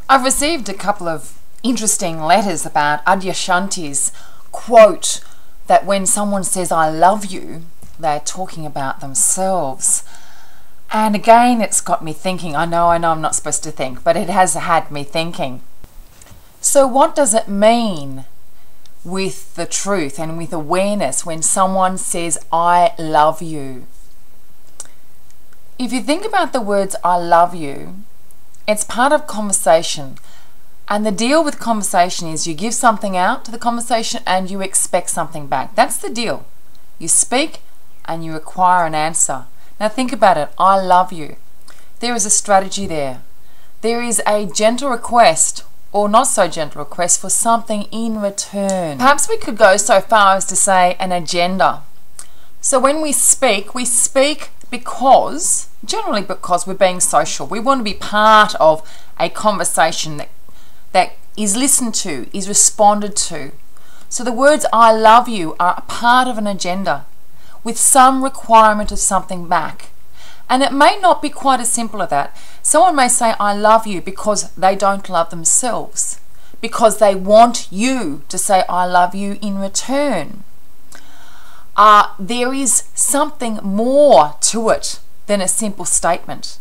I've received a couple of interesting letters about Adyashanti's quote that when someone says I love you, they're talking about themselves. And again, it's got me thinking. I know I'm not supposed to think, but it has had me thinking. So what does it mean with the truth and with awareness when someone says I love you? If you think about the words I love you, it's part of conversation. And the deal with conversation is you give something out to the conversation and you expect something back. That's the deal. You speak and you require an answer. Now think about it. I love you. There is a strategy there. There is a gentle request or not so gentle request for something in return. Perhaps we could go so far as to say an agenda. So when we speak because, generally because we're being social. We want to be part of a conversation that is listened to, is responded to. So the words I love you are a part of an agenda with some requirement of something back. And it may not be quite as simple as that. Someone may say I love you because they don't love themselves, because they want you to say I love you in return. There is something more to it than a simple statement.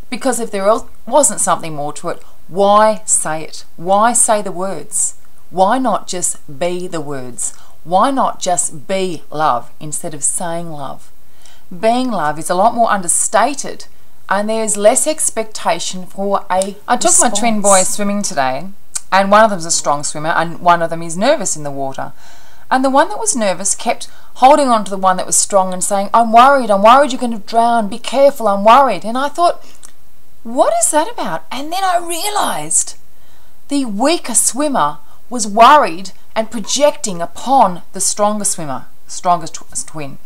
Because if there wasn't something more to it, why say it? Why say the words? Why not just be the words? Why not just be love instead of saying love? Being love is a lot more understated and there's less expectation for a I took response. My twin boys swimming today, and one of them's a strong swimmer and one of them is nervous in the water. And the one that was nervous kept holding on to the one that was strong and saying, I'm worried you're going to drown, be careful, I'm worried. And I thought, what is that about? And then I realised the weaker swimmer was worried and projecting upon the stronger swimmer, strongest twin,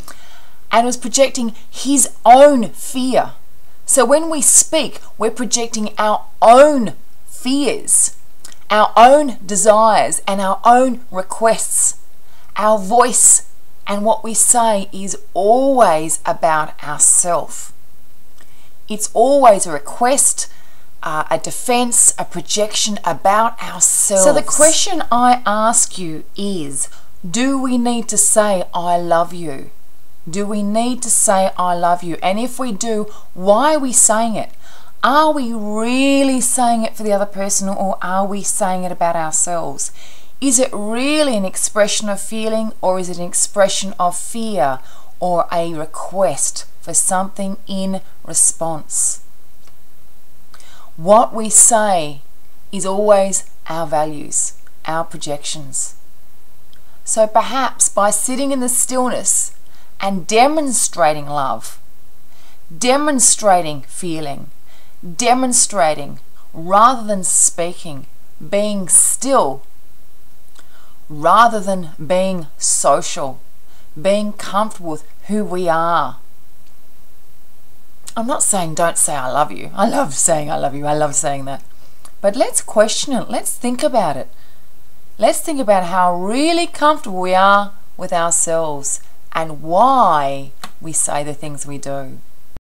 and was projecting his own fear. So when we speak, we're projecting our own fears, our own desires, and our own requests. Our voice and what we say is always about ourselves. It's always a request, a defense, a projection about ourselves. So the question I ask you is, do we need to say I love you? Do we need to say I love you? And if we do, why are we saying it? Are we really saying it for the other person, or are we saying it about ourselves? Is it really an expression of feeling, or is it an expression of fear or a request for something in response? What we say is always our values, our projections. So perhaps by sitting in the stillness and demonstrating love, demonstrating feeling, demonstrating rather than speaking, being still rather than being social, being comfortable with who we are. I'm not saying don't say I love you. I love saying I love you. I love saying that. But let's question it. Let's think about it. Let's think about how really comfortable we are with ourselves and why we say the things we do.